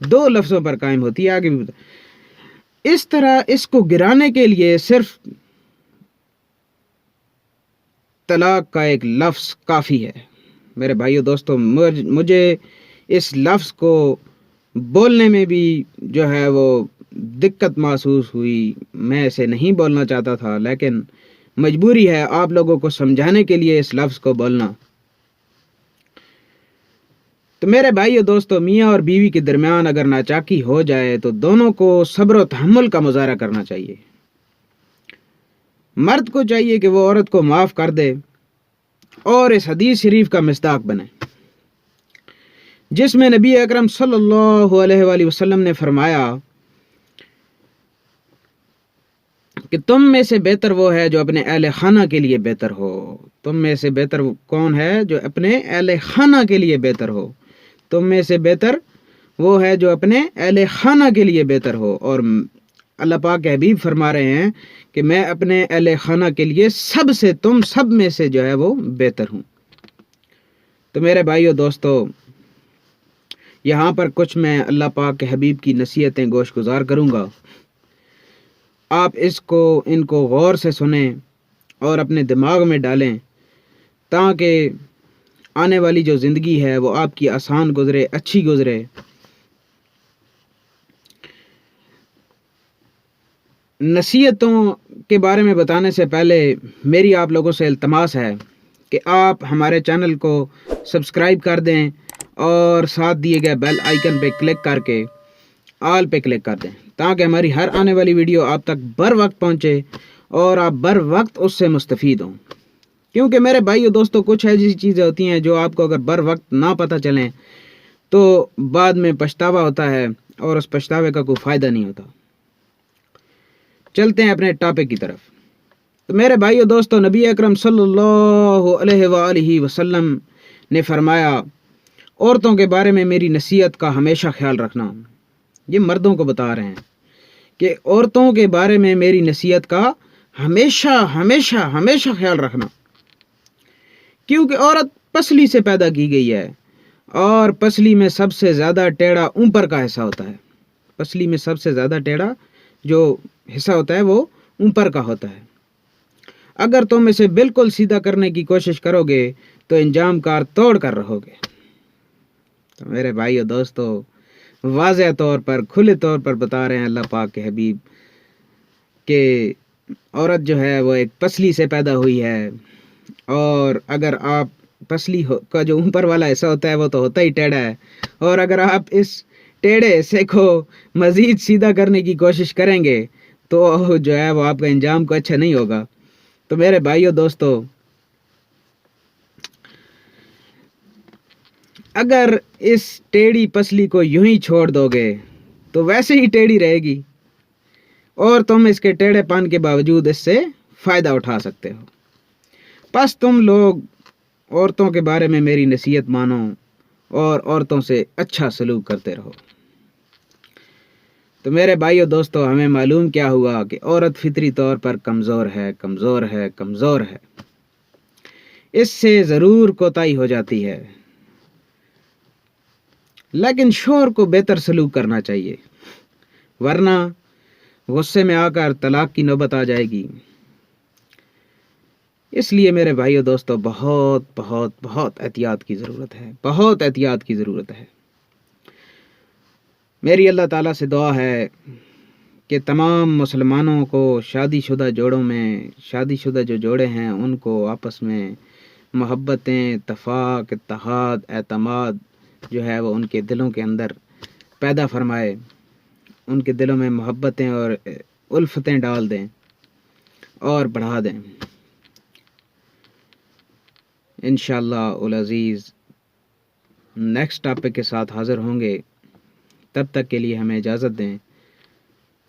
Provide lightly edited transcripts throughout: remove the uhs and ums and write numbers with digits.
دو لفظوں پر قائم ہوتی ہے. آگے بھی اس طرح اس کو گرانے کے لیے صرف طلاق کا ایک لفظ کافی ہے. میرے بھائیو دوستو، مجھے اس لفظ کو بولنے میں بھی جو ہے وہ دقت محسوس ہوئی. میں اسے نہیں بولنا چاہتا تھا، لیکن مجبوری ہے آپ لوگوں کو سمجھانے کے لیے اس لفظ کو بولنا. تو میرے بھائیو دوستو، میاں اور بیوی کے درمیان اگر ناچاکی ہو جائے تو دونوں کو صبر و تحمل کا مظاہرہ کرنا چاہیے. مرد کو چاہیے کہ وہ عورت کو معاف کر دے اور اس حدیث شریف کا مصداق بنے، جس میں نبی اکرم صلی اللہ علیہ وآلہ وسلم نے فرمایا کہ تم میں سے بہتر وہ ہے جو اپنے اہل خانہ کے لیے بہتر ہو. تم میں سے بہتر کون ہے؟ جو اپنے اہل خانہ کے لیے بہتر ہو. تم میں سے بہتر وہ ہے جو اپنے اہل خانہ کے لیے بہتر ہو. اور اللہ پاک کے حبیب فرما رہے ہیں کہ میں اپنے اہل خانہ کے لیے تم سب میں سے جو ہے وہ بہتر ہوں. تو میرے بھائیو دوستو، یہاں پر کچھ میں اللہ پاک کے حبیب کی نصیحتیں گوش گزار کروں گا. آپ ان کو غور سے سنیں اور اپنے دماغ میں ڈالیں، تاکہ آنے والی جو زندگی ہے وہ آپ کی آسان گزرے، اچھی گزرے. نصیحتوں کے بارے میں بتانے سے پہلے میری آپ لوگوں سے التماس ہے کہ آپ ہمارے چینل کو سبسکرائب کر دیں اور ساتھ دیے گئے بیل آئیکن پہ کلک کر کے آل پہ کلک کر دیں، تاکہ ہماری ہر آنے والی ویڈیو آپ تک بر وقت پہنچے اور آپ بر وقت اس سے مستفید ہوں. کیونکہ میرے بھائیو دوستو، کچھ ایسی چیزیں ہوتی ہیں جو آپ کو اگر بر وقت نہ پتہ چلیں تو بعد میں پچھتاوا ہوتا ہے اور اس پچھتاوے کا کوئی فائدہ نہیں ہوتا. چلتے ہیں اپنے ٹاپک کی طرف. تو میرے بھائیو دوستو، نبی اکرم صلی اللہ علیہ وآلہ وسلم نے فرمایا، عورتوں کے بارے میں میری نصیحت کا ہمیشہ خیال رکھنا. یہ مردوں کو بتا رہے ہیں کہ عورتوں کے بارے میں میری نصیحت کا ہمیشہ ہمیشہ ہمیشہ خیال رکھنا. کیونکہ عورت پسلی سے پیدا کی گئی ہے اور پسلی میں سب سے زیادہ ٹیڑھا اوپر کا حصہ ہوتا ہے. پسلی میں سب سے زیادہ ٹیڑھا جو حصہ ہوتا ہے وہ اوپر کا ہوتا ہے. اگر تم اسے بالکل سیدھا کرنے کی کوشش کرو گے تو انجام کار توڑ کر رہو گے. تو میرے بھائیو دوستو، واضح طور پر، کھلے طور پر بتا رہے ہیں اللہ پاک کے حبیب کہ عورت جو ہے وہ ایک پسلی سے پیدا ہوئی ہے، اور اگر آپ پسلی کا جو اوپر والا حصہ ہوتا ہے وہ تو ہوتا ہی ٹیڑھا ہے، اور اگر آپ اس ٹیڑھے حصے کو مزید سیدھا کرنے کی کوشش کریں گے تو جو ہے وہ آپ کا انجام کو اچھا نہیں ہوگا. تو میرے بھائیو دوستو، اگر اس ٹیڑھی پسلی کو یوں ہی چھوڑ دو گے تو ویسے ہی ٹیڑھی رہے گی اور تم اس کے ٹیڑھے پان کے باوجود اس سے فائدہ اٹھا سکتے ہو. بس تم لوگ عورتوں کے بارے میں میری نصیحت مانو اور عورتوں سے اچھا سلوک کرتے رہو. تو میرے بھائیو دوستو، ہمیں معلوم کیا ہوا کہ عورت فطری طور پر کمزور ہے، کمزور ہے، کمزور ہے. اس سے ضرور کوتاہی ہو جاتی ہے، لیکن شوہر کو بہتر سلوک کرنا چاہیے، ورنہ غصے میں آ کر طلاق کی نوبت آ جائے گی. اس لیے میرے بھائیو دوستو، بہت بہت بہت احتیاط کی ضرورت ہے، بہت احتیاط کی ضرورت ہے. میری اللہ تعالیٰ سے دعا ہے کہ تمام مسلمانوں کو شادی شدہ جوڑوں میں، شادی شدہ جو جوڑے ہیں ان کو آپس میں محبتیں، اتفاق، اتحاد، اعتماد جو ہے وہ ان کے دلوں کے اندر پیدا فرمائے، ان کے دلوں میں محبتیں اور الفتیں ڈال دیں اور بڑھا دیں. انشاءاللہ العزیز نیکسٹ ٹاپک کے ساتھ حاضر ہوں گے. تب تک کے لیے ہمیں اجازت دیں.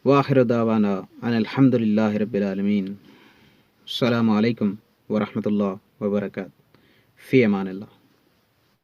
وآخر دعوانا ان الحمدللہ رب العالمین. السلام علیکم ورحمۃ اللہ وبرکاتہ. فی امان اللہ.